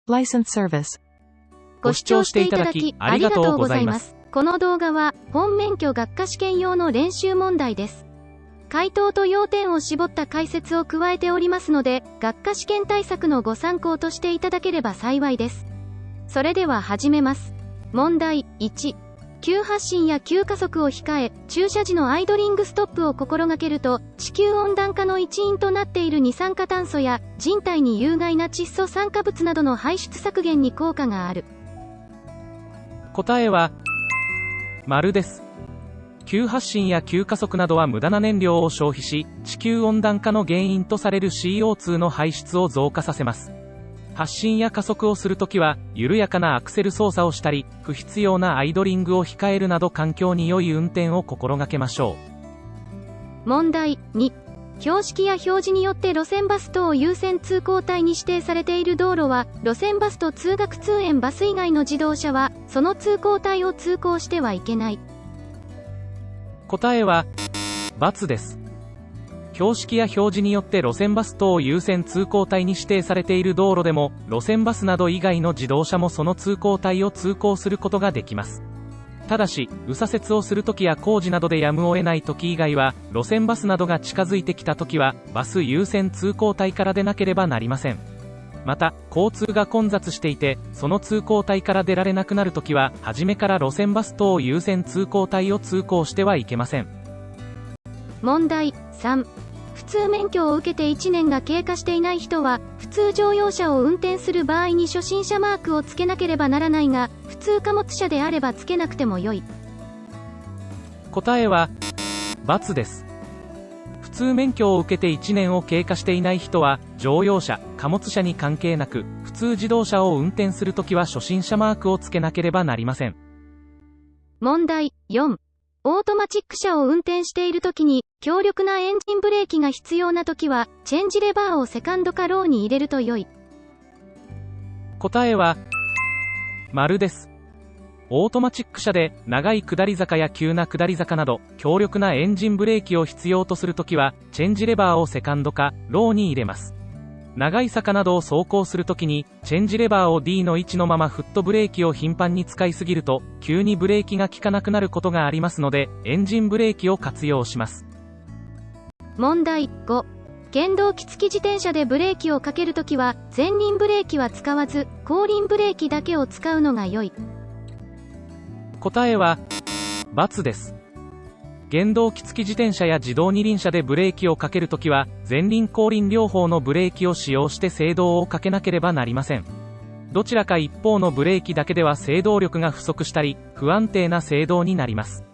License Service。ご視聴していただきありがとうございます。この動画は本免許学科試験用の練習問題です。回答と要点を絞った解説を加えておりますので、学科試験対策のご参考としていただければ幸いです。それでは始めます。問題1。急発進や急加速を控え、駐車時のアイドリングストップを心がけると、地球温暖化の一因となっている二酸化炭素や、人体に有害な窒素酸化物などの排出削減に効果がある。答えは、○です。急発進や急加速などは無駄な燃料を消費し、地球温暖化の原因とされる CO2 の排出を増加させます。発進や加速をするときは、緩やかなアクセル操作をしたり、不必要なアイドリングを控えるなど環境に良い運転を心がけましょう。問題2。標識や表示によって路線バス等優先通行帯に指定されている道路は、路線バスと通学通園バス以外の自動車は、その通行帯を通行してはいけない。答えは、×です。標識や表示によって路線バス等優先通行帯に指定されている道路でも、路線バスなど以外の自動車もその通行帯を通行することができます。ただし、右左折をするときや工事などでやむを得ないとき以外は、路線バスなどが近づいてきたときは、バス優先通行帯から出なければなりません。また、交通が混雑していて、その通行帯から出られなくなるときは、初めから路線バス等優先通行帯を通行してはいけません。問題3。普通免許を受けて1年が経過していない人は、普通乗用車を運転する場合に初心者マークをつけなければならないが、普通貨物車であればつけなくてもよい。答えは、×です。普通免許を受けて1年を経過していない人は、乗用車、貨物車に関係なく、普通自動車を運転するときは初心者マークをつけなければなりません。問題4。オートマチック車を運転しているときに、強力なエンジンブレーキが必要なときは、チェンジレバーをセカンドかローに入れると良い。答えは、○です。オートマチック車で、長い下り坂や急な下り坂など、強力なエンジンブレーキを必要とするときは、チェンジレバーをセカンドか、ローに入れます。長い坂などを走行するときに、チェンジレバーを D の位置のままフットブレーキを頻繁に使いすぎると、急にブレーキが効かなくなることがありますので、エンジンブレーキを活用します。問題5。原動機付き自転車でブレーキをかけるときは、前輪ブレーキは使わず、後輪ブレーキだけを使うのが良い。答えは、×です。原動機付き自転車や自動二輪車でブレーキをかけるときは、前輪後輪両方のブレーキを使用して制動をかけなければなりません。どちらか一方のブレーキだけでは制動力が不足したり、不安定な制動になります。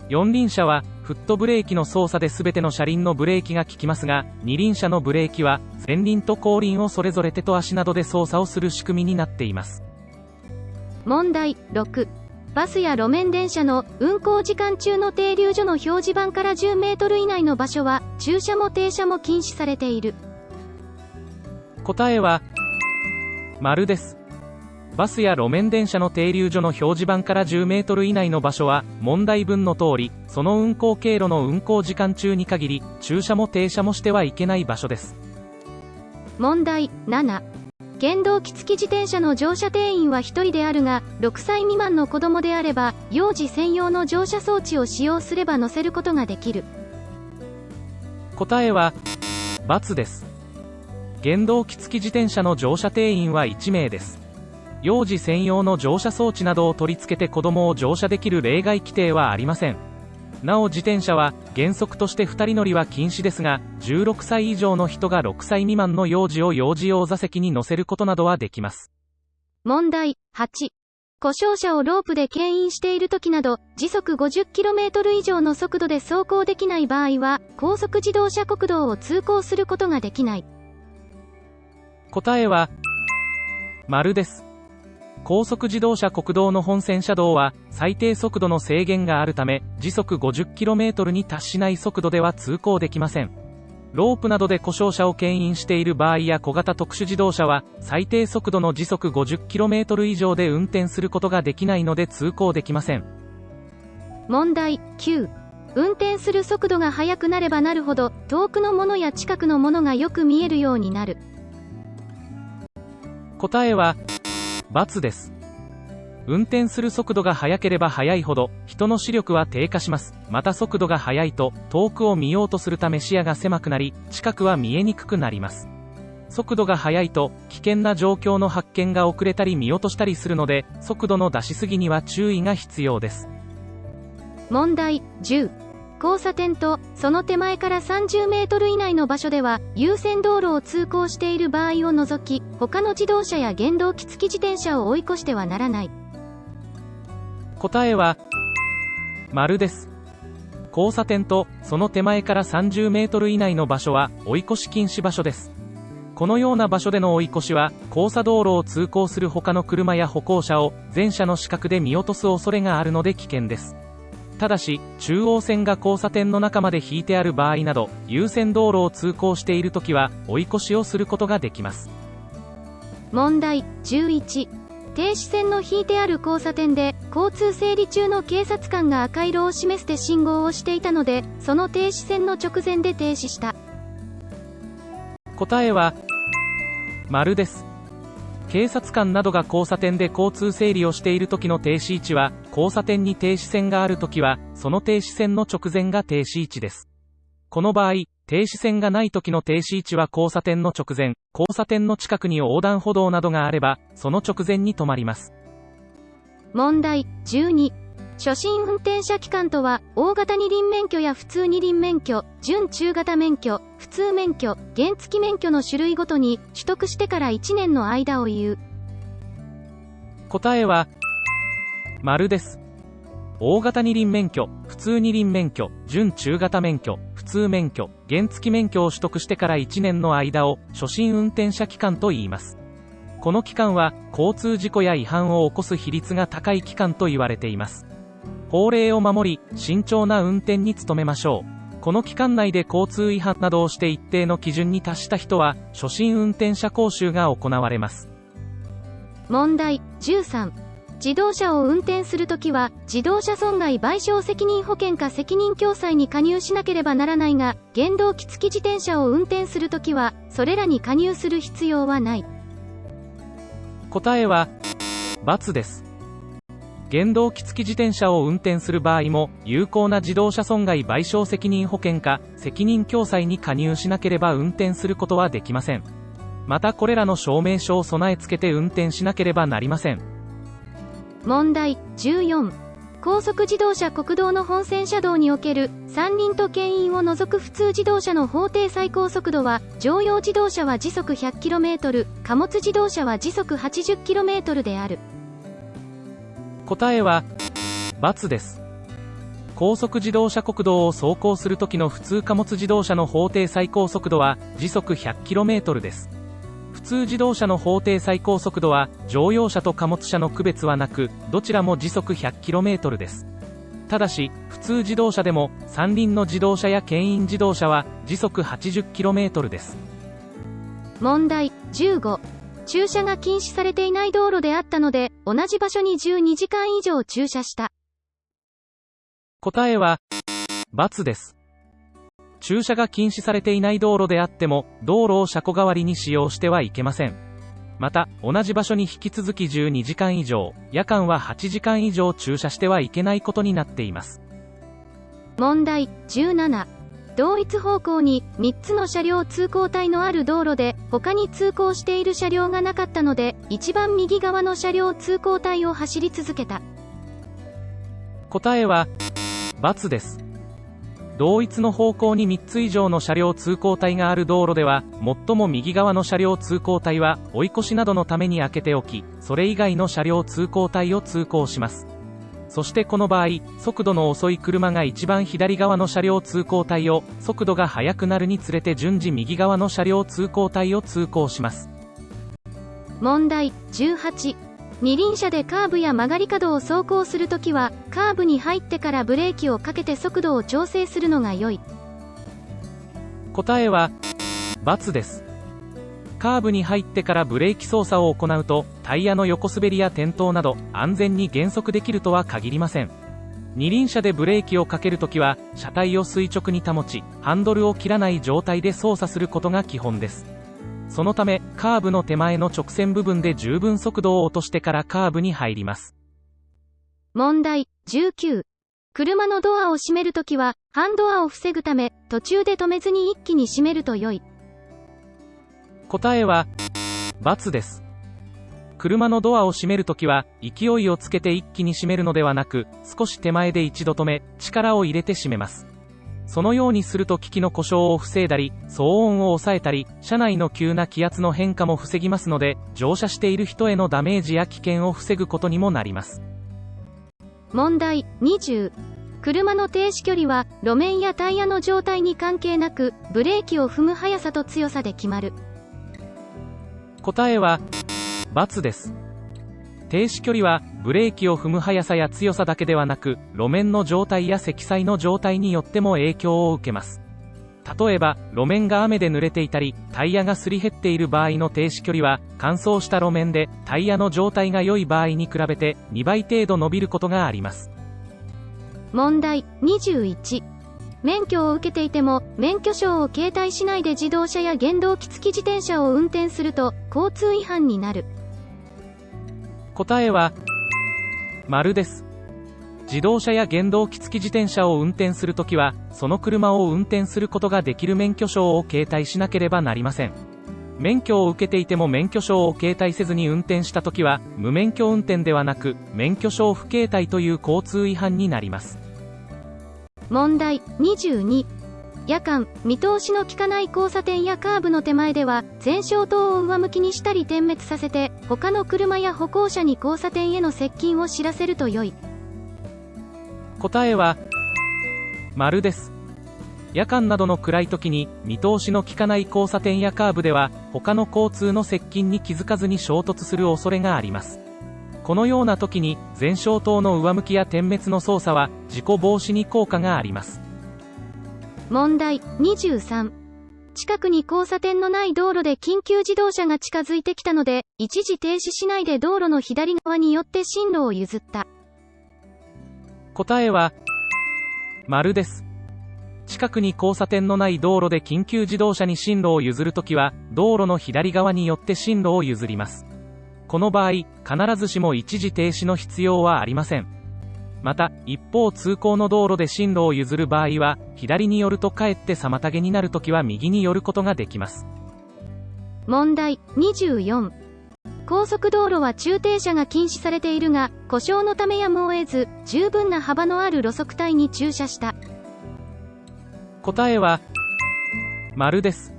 四輪車は、フットブレーキの操作で全ての車輪のブレーキが効きますが、二輪車のブレーキは、前輪と後輪をそれぞれ手と足などで操作をする仕組みになっています。問題6。バスや路面電車の運行時間中の停留所の表示板から10メートル以内の場所は、駐車も停車も禁止されている。答えは、○です。バスや路面電車の停留所の表示板から10メートル以内の場所は、問題文の通り、その運行経路の運行時間中に限り、駐車も停車もしてはいけない場所です。問題7。原動機付き自転車の乗車定員は1人であるが、6歳未満の子供であれば、幼児専用の乗車装置を使用すれば乗せることができる。答えは、×です。原動機付き自転車の乗車定員は1名です。幼児専用の乗車装置などを取り付けて子供を乗車できる例外規定はありません。なお自転車は原則として2人乗りは禁止ですが、16歳以上の人が6歳未満の幼児を幼児用座席に乗せることなどはできます。問題8。故障車をロープで牽引している時など、時速 50km 以上の速度で走行できない場合は、高速自動車国道を通行することができない。答えは、○です。高速自動車国道の本線車道は最低速度の制限があるため、時速 50km に達しない速度では通行できません。ロープなどで故障車を牽引している場合や小型特殊自動車は最低速度の時速 50km 以上で運転することができないので通行できません。問題9。運転する速度が速くなればなるほど、遠くのものや近くのものがよく見えるようになる。答えは×です。運転する速度が速ければ速いほど、人の視力は低下します。また速度が速いと、遠くを見ようとするため視野が狭くなり、近くは見えにくくなります。速度が速いと、危険な状況の発見が遅れたり見落としたりするので、速度の出しすぎには注意が必要です。問題10。交差点とその手前から30メートル以内の場所では優先道路を通行している場合を除き、他の自動車や原動機付き自転車を追い越してはならない。答えは○です。交差点とその手前から30メートル以内の場所は追い越し禁止場所です。このような場所での追い越しは交差道路を通行する他の車や歩行者を前車の死角で見落とす恐れがあるので危険です。ただし、中央線が交差点の中まで引いてある場合など、優先道路を通行しているときは追い越しをすることができます。問題11。停止線の引いてある交差点で、交通整理中の警察官が赤色を示して信号をしていたので、その停止線の直前で停止した。答えは○です。警察官などが交差点で交通整理をしている時の停止位置は、交差点に停止線がある時は、その停止線の直前が停止位置です。この場合、停止線がない時の停止位置は交差点の直前、交差点の近くに横断歩道などがあれば、その直前に止まります。問題12。初心運転者期間とは、大型二輪免許や普通二輪免許、準中型免許、普通免許、原付免許の種類ごとに取得してから1年の間を言う。答えは○です。大型二輪免許、普通二輪免許、準中型免許、普通免許、原付免許を取得してから1年の間を初心運転者期間と言います。この期間は交通事故や違反を起こす比率が高い期間と言われています。法令を守り、慎重な運転に努めましょう。この期間内で交通違反などをして一定の基準に達した人は、初心運転者講習が行われます。問題13。自動車を運転するときは、自動車損害賠償責任保険か責任共済に加入しなければならないが、原動機付き自転車を運転するときは、それらに加入する必要はない。答えは×です。原動機付き自転車を運転する場合も、有効な自動車損害賠償責任保険か責任共済に加入しなければ運転することはできません。またこれらの証明書を備え付けて運転しなければなりません。問題14。高速自動車国道の本線車道における三輪と牽引を除く普通自動車の法定最高速度は、乗用自動車は時速 100km、貨物自動車は時速 80km である。答えは×です。高速自動車国道を走行する時の普通貨物自動車の法定最高速度は時速 100km です。普通自動車の法定最高速度は乗用車と貨物車の区別はなく、どちらも時速 100km です。ただし、普通自動車でも三輪の自動車や牽引自動車は時速 80km です。問題15。駐車が禁止されていない道路であったので、同じ場所に12時間以上駐車した。答えは×です。駐車が禁止されていない道路であっても、道路を車庫代わりに使用してはいけません。また、同じ場所に引き続き12時間以上、夜間は8時間以上駐車してはいけないことになっています。問題17。同一方向に3つの車両通行帯のある道路で他に通行している車両がなかったので、一番右側の車両通行帯を走り続けた。答えは×です。同一の方向に3つ以上の車両通行帯がある道路では、最も右側の車両通行帯は追い越しなどのために開けておき、それ以外の車両通行帯を通行します。そしてこの場合、速度の遅い車が一番左側の車両通行帯を、速度が速くなるにつれて順次右側の車両通行帯を通行します。問題18。二輪車でカーブや曲がり角を走行するときは、カーブに入ってからブレーキをかけて速度を調整するのが良い。答えは×です。カーブに入ってからブレーキ操作を行うと、タイヤの横滑りや転倒など安全に減速できるとは限りません。二輪車でブレーキをかけるときは、車体を垂直に保ち、ハンドルを切らない状態で操作することが基本です。そのため、カーブの手前の直線部分で十分速度を落としてからカーブに入ります。問題19。車のドアを閉めるときは、半ドアを防ぐため、途中で止めずに一気に閉めると良い。答えは、×です。車のドアを閉めるときは、勢いをつけて一気に閉めるのではなく、少し手前で一度止め、力を入れて閉めます。そのようにすると機器の故障を防いだり、騒音を抑えたり、車内の急な気圧の変化も防ぎますので、乗車している人へのダメージや危険を防ぐことにもなります。問題20。車の停止距離は、路面やタイヤの状態に関係なく、ブレーキを踏む速さと強さで決まる。答えは、×です。停止距離は、ブレーキを踏む速さや強さだけではなく、路面の状態や積載の状態によっても影響を受けます。例えば、路面が雨で濡れていたり、タイヤがすり減っている場合の停止距離は、乾燥した路面で、タイヤの状態が良い場合に比べて、2倍程度伸びることがあります。問題21。免許を受けていても、免許証を携帯しないで自動車や原動機付き自転車を運転すると、交通違反になる。答えは、○です。自動車や原動機付き自転車を運転するときは、その車を運転することができる免許証を携帯しなければなりません。免許を受けていても免許証を携帯せずに運転したときは、無免許運転ではなく、免許証不携帯という交通違反になります。問題22。夜間、見通しの利かない交差点やカーブの手前では、前照灯を上向きにしたり点滅させて、他の車や歩行者に交差点への接近を知らせると良い。答えは、○です。夜間などの暗い時に、見通しの利かない交差点やカーブでは、他の交通の接近に気づかずに衝突する恐れがあります。このような時に、前照灯の上向きや点滅の操作は、事故防止に効果があります。問題23。近くに交差点のない道路で緊急自動車が近づいてきたので、一時停止しないで道路の左側によって進路を譲った。答えは、○です。近くに交差点のない道路で緊急自動車に進路を譲るときは、道路の左側によって進路を譲ります。この場合、必ずしも一時停止の必要はありません。また、一方通行の道路で進路を譲る場合は、左に寄るとかえって妨げになるときは右に寄ることができます。問題24。高速道路は駐停車が禁止されているが、故障のためやむを得ず、十分な幅のある路側帯に駐車した。答えは、○です。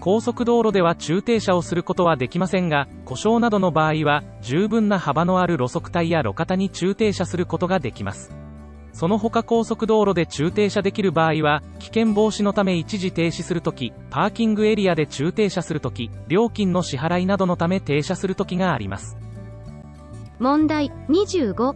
高速道路では駐停車をすることはできませんが、故障などの場合は、十分な幅のある路側帯や路肩に駐停車することができます。その他高速道路で駐停車できる場合は、危険防止のため一時停止するとき、パーキングエリアで駐停車するとき、料金の支払いなどのため停車するときがあります。問題25。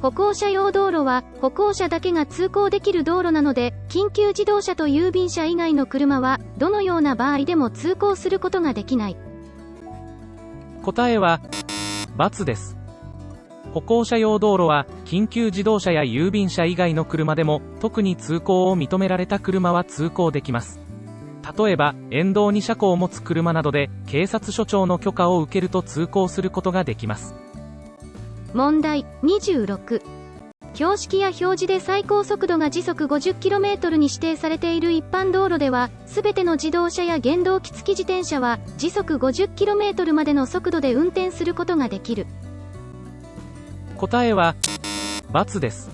歩行者用道路は、歩行者だけが通行できる道路なので、緊急自動車と郵便車以外の車は、どのような場合でも通行することができない。答えは、×です。歩行者用道路は、緊急自動車や郵便車以外の車でも、特に通行を認められた車は通行できます。例えば、沿道に車庫を持つ車などで、警察署長の許可を受けると通行することができます。問題26。標識や表示で最高速度が時速 50km に指定されている一般道路では、すべての自動車や原動機付き自転車は、時速 50km までの速度で運転することができる。答えは、×です。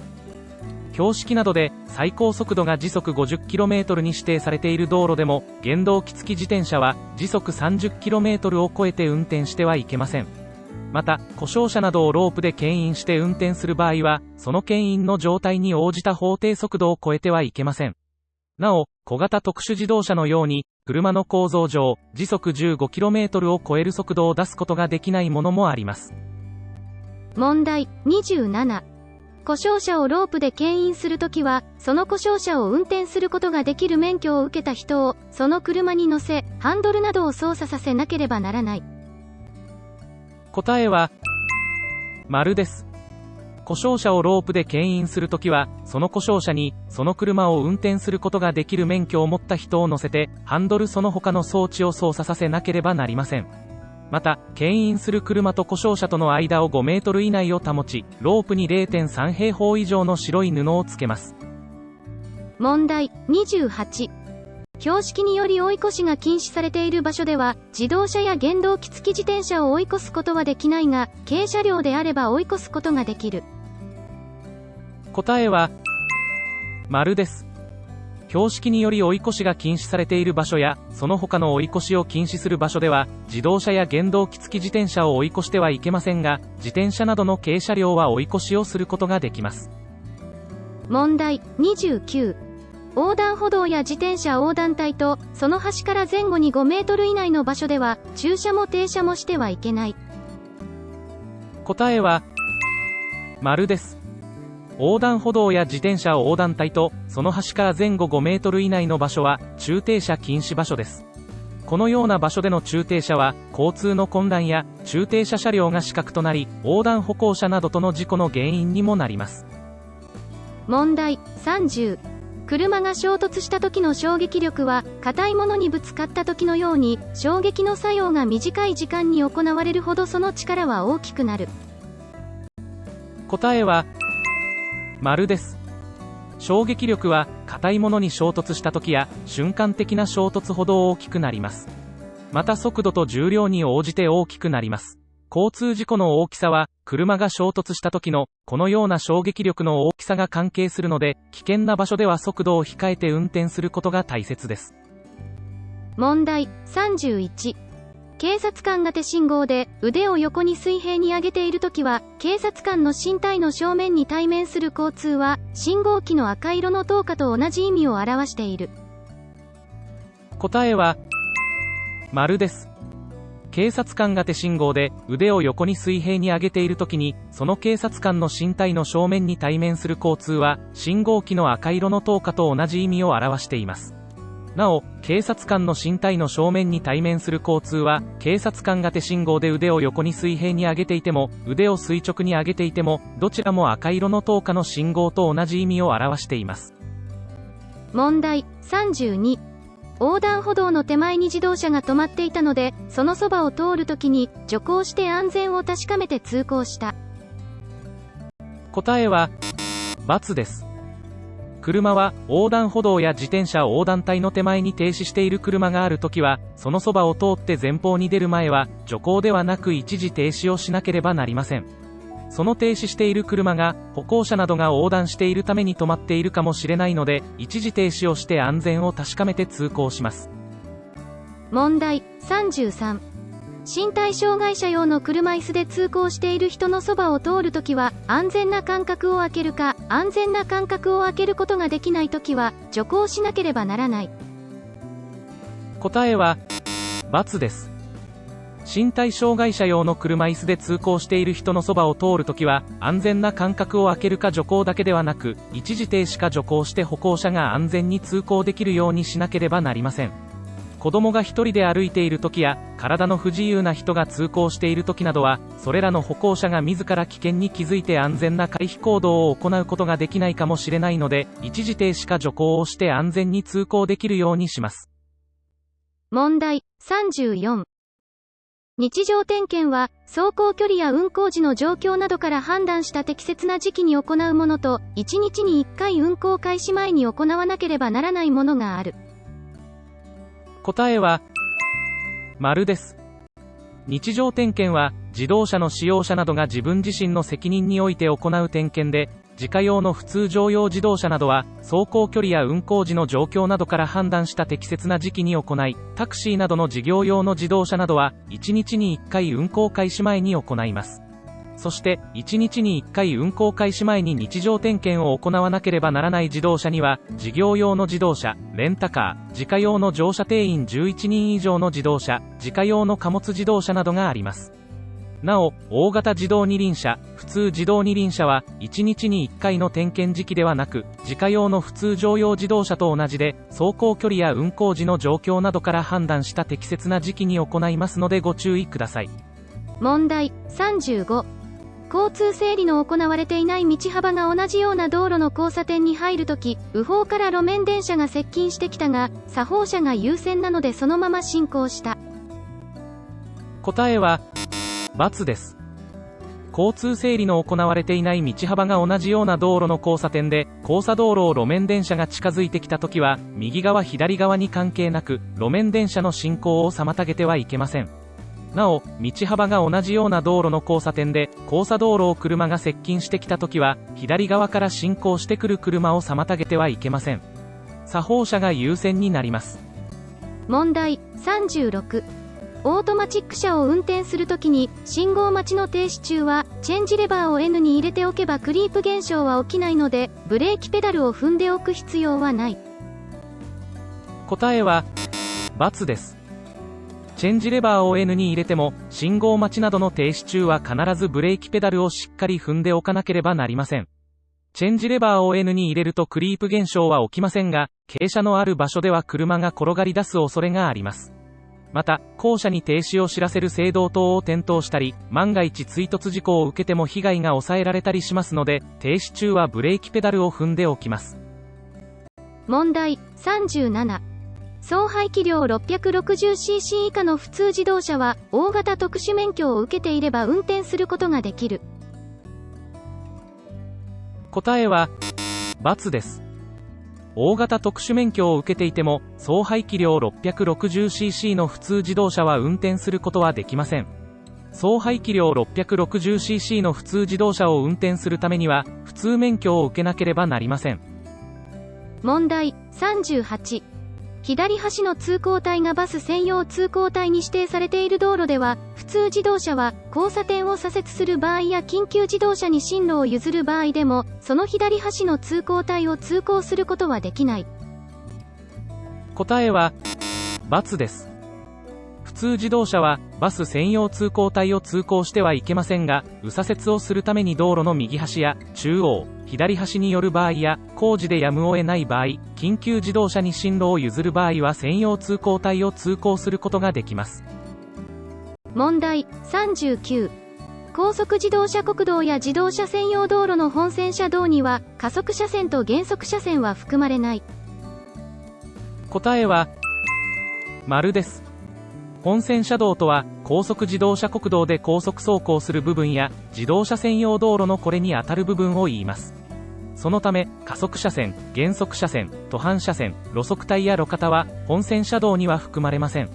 標識などで、最高速度が時速 50km に指定されている道路でも、原動機付き自転車は、時速 30km を超えて運転してはいけません。また、故障車などをロープで牽引して運転する場合は、その牽引の状態に応じた法定速度を超えてはいけません。なお、小型特殊自動車のように、車の構造上、時速 15km を超える速度を出すことができないものもあります。問題27。故障車をロープで牽引するときは、その故障車を運転することができる免許を受けた人を、その車に乗せ、ハンドルなどを操作させなければならない。答えは、○です。故障車をロープで牽引するときは、その故障車に、その車を運転することができる免許を持った人を乗せて、ハンドルその他の装置を操作させなければなりません。また、牽引する車と故障車との間を5メートル以内を保ち、ロープに 0.3 平方以上の白い布をつけます。問題28。標識により追い越しが禁止されている場所では、自動車や原動機付き自転車を追い越すことはできないが、軽車両であれば追い越すことができる。答えは、丸です。標識により追い越しが禁止されている場所や、その他の追い越しを禁止する場所では、自動車や原動機付き自転車を追い越してはいけませんが、自転車などの軽車両は追い越しをすることができます。問題29。横断歩道や自転車横断帯と、その端から前後に5メートル以内の場所では、駐車も停車もしてはいけない。答えは、丸です。横断歩道や自転車横断帯と、その端から前後5メートル以内の場所は、駐停車禁止場所です。このような場所での駐停車は、交通の混乱や、駐停車車両が死角となり、横断歩行者などとの事故の原因にもなります。問題30。車が衝突した時の衝撃力は、硬いものにぶつかった時のように、衝撃の作用が短い時間に行われるほどその力は大きくなる。答えは、丸です。衝撃力は、硬いものに衝突した時や、瞬間的な衝突ほど大きくなります。また速度と重量に応じて大きくなります。交通事故の大きさは、車が衝突した時の、このような衝撃力の大きさが関係するので、危険な場所では速度を控えて運転することが大切です。問題31。警察官が手信号で腕を横に水平に上げているときは、警察官の身体の正面に対面する交通は、信号機の赤色の灯火と同じ意味を表している。答えは、丸です。警察官が手信号で腕を横に水平に上げているときに、その警察官の身体の正面に対面する交通は、信号機の赤色の灯火と同じ意味を表しています。なお、警察官の身体の正面に対面する交通は、警察官が手信号で腕を横に水平に上げていても、腕を垂直に上げていても、どちらも赤色の灯火の信号と同じ意味を表しています。問題32。横断歩道の手前に自動車が止まっていたので、そのそばを通るときに、徐行して安全を確かめて通行した。答えは、×です。車は、横断歩道や自転車横断帯の手前に停止している車があるときは、そのそばを通って前方に出る前は、徐行ではなく一時停止をしなければなりません。その停止している車が、歩行者などが横断しているために止まっているかもしれないので、一時停止をして安全を確かめて通行します。問題33。身体障害者用の車椅子で通行している人のそばを通るときは、安全な間隔を空けるか、安全な間隔を空けることができないときは、徐行しなければならない。答えは、×です。身体障害者用の車椅子で通行している人のそばを通るときは、安全な間隔を空けるか徐行だけではなく、一時停止か徐行して歩行者が安全に通行できるようにしなければなりません。子供が一人で歩いているときや、体の不自由な人が通行しているときなどは、それらの歩行者が自ら危険に気づいて安全な回避行動を行うことができないかもしれないので、一時停止か徐行をして安全に通行できるようにします。問題34。日常点検は、走行距離や運行時の状況などから判断した適切な時期に行うものと、1日に1回運行開始前に行わなければならないものがある。答えは、丸です。日常点検は、自動車の使用者などが自分自身の責任において行う点検で、自家用の普通乗用自動車などは、走行距離や運行時の状況などから判断した適切な時期に行い、タクシーなどの事業用の自動車などは、1日に1回運行開始前に行います。そして、1日に1回運行開始前に日常点検を行わなければならない自動車には、事業用の自動車、レンタカー、自家用の乗車定員11人以上の自動車、自家用の貨物自動車などがあります。なお、大型自動二輪車、普通自動二輪車は、1日に1回の点検時期ではなく、自家用の普通乗用自動車と同じで、走行距離や運行時の状況などから判断した適切な時期に行いますのでご注意ください。問題35。交通整理の行われていない道幅が同じような道路の交差点に入るとき、右方から路面電車が接近してきたが、左方車が優先なのでそのまま進行した。答えは、×です。交通整理の行われていない道幅が同じような道路の交差点で、交差道路を路面電車が近づいてきたときは、右側左側に関係なく、路面電車の進行を妨げてはいけません。なお、道幅が同じような道路の交差点で、交差道路を車が接近してきたときは、左側から進行してくる車を妨げてはいけません。左方車が優先になります。問題36。オートマチック車を運転するときに、信号待ちの停止中は、チェンジレバーを N に入れておけばクリープ現象は起きないので、ブレーキペダルを踏んでおく必要はない。答えは、×です。チェンジレバーを N に入れても、信号待ちなどの停止中は必ずブレーキペダルをしっかり踏んでおかなければなりません。チェンジレバーを N に入れるとクリープ現象は起きませんが、傾斜のある場所では車が転がり出す恐れがあります。また、後車に停止を知らせる制動灯を点灯したり、万が一追突事故を受けても被害が抑えられたりしますので、停止中はブレーキペダルを踏んでおきます。問題37。総排気量 660cc 以下の普通自動車は、大型特殊免許を受けていれば運転することができる。答えは、×です。大型特殊免許を受けていても、総排気量 660cc の普通自動車は運転することはできません。総排気量 660cc の普通自動車を運転するためには、普通免許を受けなければなりません。問題38。左端の通行帯がバス専用通行帯に指定されている道路では、普通自動車は交差点を左折する場合や緊急自動車に進路を譲る場合でも、その左端の通行帯を通行することはできない。答えは、×です。普通自動車はバス専用通行帯を通行してはいけませんが、右左折をするために道路の右端や中央、左端に寄る場合や工事でやむを得ない場合、緊急自動車に進路を譲る場合は専用通行帯を通行することができます。問題39。高速自動車国道や自動車専用道路の本線車道には加速車線と減速車線は含まれない。答えは、○です。本線車道とは、高速自動車国道で高速走行する部分や、自動車専用道路のこれにあたる部分を言います。そのため、加速車線、減速車線、途半車線、路側帯や路肩は、本線車道には含まれません。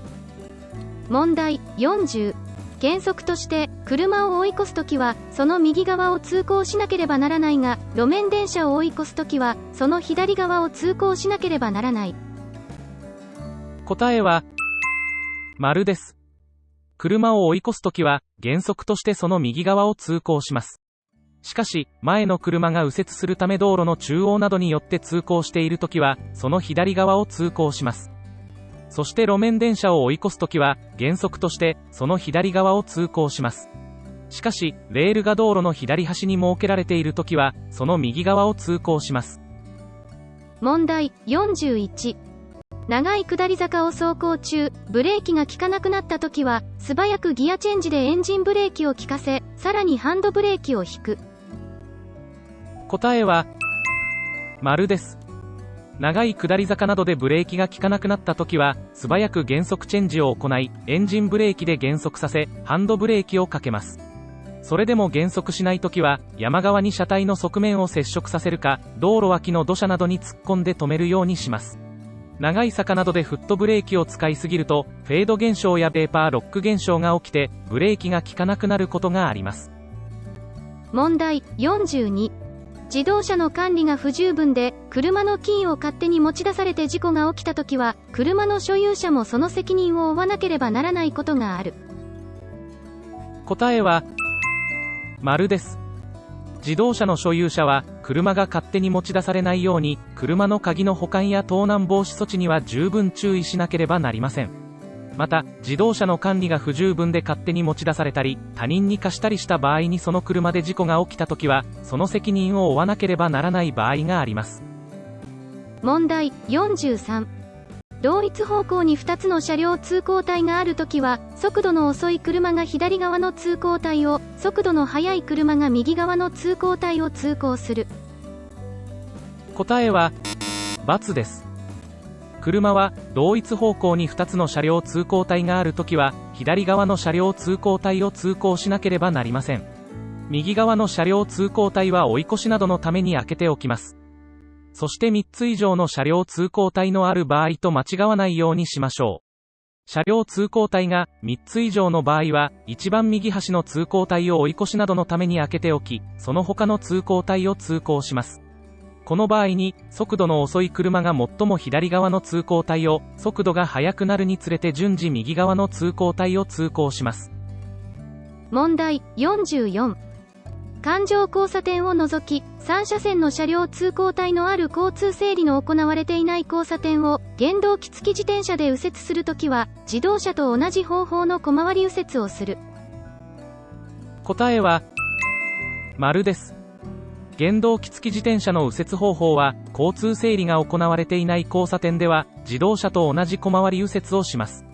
問題40。原則として、車を追い越すときは、その右側を通行しなければならないが、路面電車を追い越すときは、その左側を通行しなければならない。答えは、○です。車を追い越すときは、原則としてその右側を通行します。しかし、前の車が右折するため道路の中央などによって通行しているときは、その左側を通行します。そして路面電車を追い越すときは、原則として、その左側を通行します。しかし、レールが道路の左端に設けられているときは、その右側を通行します。問題41。長い下り坂を走行中、ブレーキが効かなくなったときは、素早くギアチェンジでエンジンブレーキを効かせ、さらにハンドブレーキを引く。答えは、○です。長い下り坂などでブレーキが効かなくなったときは、素早く減速チェンジを行い、エンジンブレーキで減速させ、ハンドブレーキをかけます。それでも減速しないときは、山側に車体の側面を接触させるか、道路脇の土砂などに突っ込んで止めるようにします。長い坂などでフットブレーキを使いすぎると、フェード現象やベーパーロック現象が起きて、ブレーキが効かなくなることがあります。問題42。自動車の管理が不十分で、車のキーを勝手に持ち出されて事故が起きたときは、車の所有者もその責任を負わなければならないことがある。答えは、○です。自動車の所有者は、車が勝手に持ち出されないように、車の鍵の保管や盗難防止措置には十分注意しなければなりません。また、自動車の管理が不十分で勝手に持ち出されたり、他人に貸したりした場合にその車で事故が起きたときは、その責任を負わなければならない場合があります。問題43。同一方向に2つの車両通行帯があるときは、速度の遅い車が左側の通行帯を、速度の速い車が右側の通行帯を通行する。答えは、×です。車は、同一方向に2つの車両通行帯があるときは、左側の車両通行帯を通行しなければなりません。右側の車両通行帯は追い越しなどのために開けておきます。そして3つ以上の車両通行帯のある場合と間違わないようにしましょう。車両通行帯が3つ以上の場合は、一番右端の通行帯を追い越しなどのために開けておき、その他の通行帯を通行します。この場合に、速度の遅い車が最も左側の通行帯を、速度が速くなるにつれて順次右側の通行帯を通行します。問題44。環状交差点を除き、3車線の車両通行帯のある交通整理の行われていない交差点を、原動機付き自転車で右折するときは、自動車と同じ方法の小回り右折をする。答えは、○です。原動機付き自転車の右折方法は、交通整理が行われていない交差点では、自動車と同じ小回り右折をします。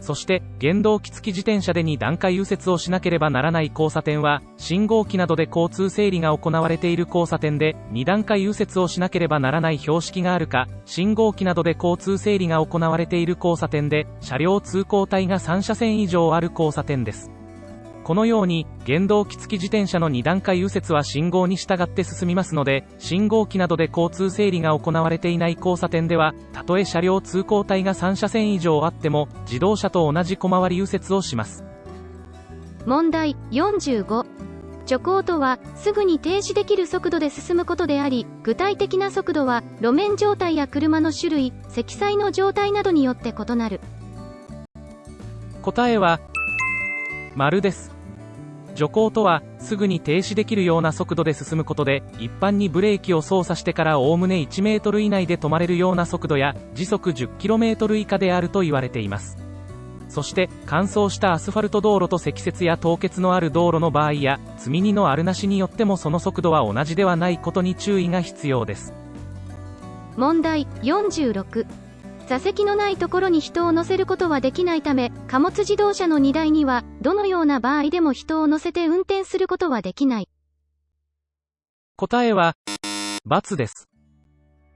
そして、原動機付き自転車で2段階右折をしなければならない交差点は、信号機などで交通整理が行われている交差点で、2段階右折をしなければならない標識があるか、信号機などで交通整理が行われている交差点で、車両通行帯が3車線以上ある交差点です。このように、原動機付き自転車の2段階右折は信号に従って進みますので、信号機などで交通整理が行われていない交差点では、たとえ車両通行帯が3車線以上あっても、自動車と同じ小回り右折をします。問題45。徐行とは、すぐに停止できる速度で進むことであり、具体的な速度は、路面状態や車の種類、積載の状態などによって異なる。答えは、○です。徐行とは、すぐに停止できるような速度で進むことで、一般にブレーキを操作してからおおむね1メートル以内で止まれるような速度や、時速 10km 以下であると言われています。そして、乾燥したアスファルト道路と積雪や凍結のある道路の場合や、積み荷のあるなしによってもその速度は同じではないことに注意が必要です。問題46。座席のないところに人を乗せることはできないため、貨物自動車の荷台には、どのような場合でも人を乗せて運転することはできない。答えは、×です。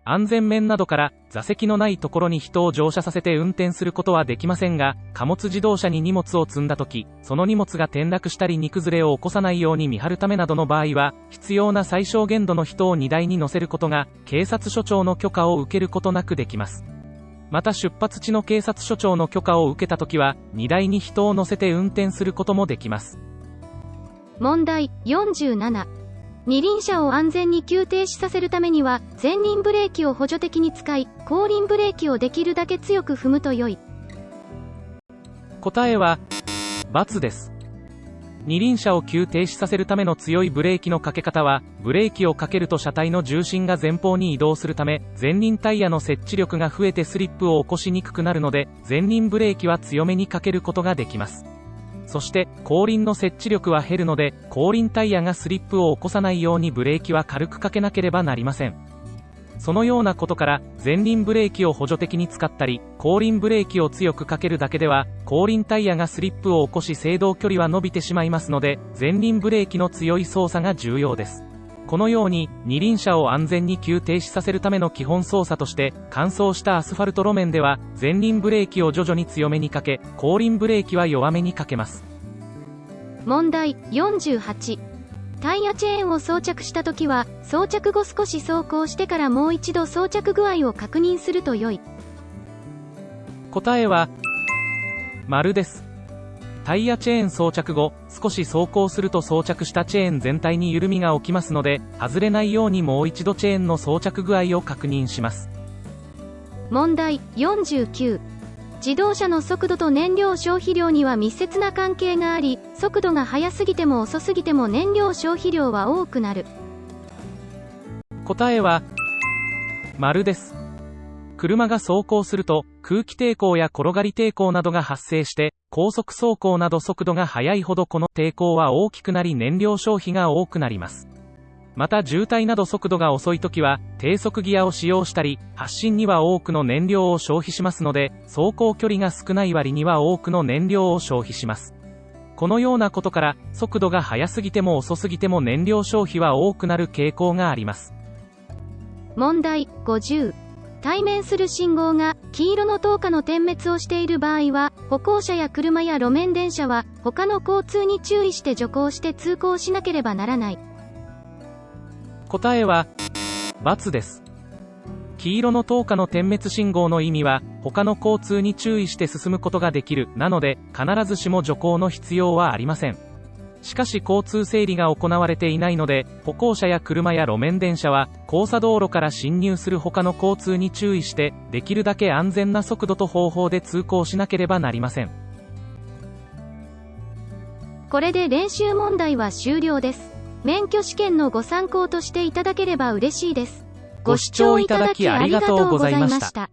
安全面などから、座席のないところに人を乗車させて運転することはできませんが、貨物自動車に荷物を積んだとき、その荷物が転落したり荷崩れを起こさないように見張るためなどの場合は、必要な最小限度の人を荷台に乗せることが、警察署長の許可を受けることなくできます。また出発地の警察署長の許可を受けたときは、荷台に人を乗せて運転することもできます。問題47。二輪車を安全に急停止させるためには、前輪ブレーキを補助的に使い、後輪ブレーキをできるだけ強く踏むと良い。答えは、×です。二輪車を急停止させるための強いブレーキのかけ方は、ブレーキをかけると車体の重心が前方に移動するため、前輪タイヤの接地力が増えてスリップを起こしにくくなるので、前輪ブレーキは強めにかけることができます。そして、後輪の接地力は減るので、後輪タイヤがスリップを起こさないようにブレーキは軽くかけなければなりません。そのようなことから、前輪ブレーキを補助的に使ったり、後輪ブレーキを強くかけるだけでは、後輪タイヤがスリップを起こし制動距離は伸びてしまいますので、前輪ブレーキの強い操作が重要です。このように、二輪車を安全に急停止させるための基本操作として、乾燥したアスファルト路面では、前輪ブレーキを徐々に強めにかけ、後輪ブレーキは弱めにかけます。問題48。タイヤチェーンを装着したときは、装着後少し走行してからもう一度装着具合を確認すると良い。答えは、○です。タイヤチェーン装着後、少し走行すると装着したチェーン全体に緩みが起きますので、外れないようにもう一度チェーンの装着具合を確認します。問題49。自動車の速度と燃料消費量には密接な関係があり、速度が速すぎても遅すぎても燃料消費量は多くなる。答えは、○です。車が走行すると、空気抵抗や転がり抵抗などが発生して、高速走行など速度が速いほどこの抵抗は大きくなり燃料消費が多くなります。また渋滞など速度が遅い時は低速ギアを使用したり、発進には多くの燃料を消費しますので、走行距離が少ない割には多くの燃料を消費します。このようなことから、速度が速すぎても遅すぎても燃料消費は多くなる傾向があります。問題50。対面する信号が黄色の灯火の点滅をしている場合は、歩行者や車や路面電車は他の交通に注意して徐行して通行しなければならない。答えは×です。黄色の灯火の点滅信号の意味は、他の交通に注意して進むことができる、なので、必ずしも徐行の必要はありません。しかし交通整理が行われていないので、歩行者や車や路面電車は、交差道路から進入する他の交通に注意して、できるだけ安全な速度と方法で通行しなければなりません。これで練習問題は終了です。免許試験のご参考としていただければ嬉しいです。ご視聴いただきありがとうございました。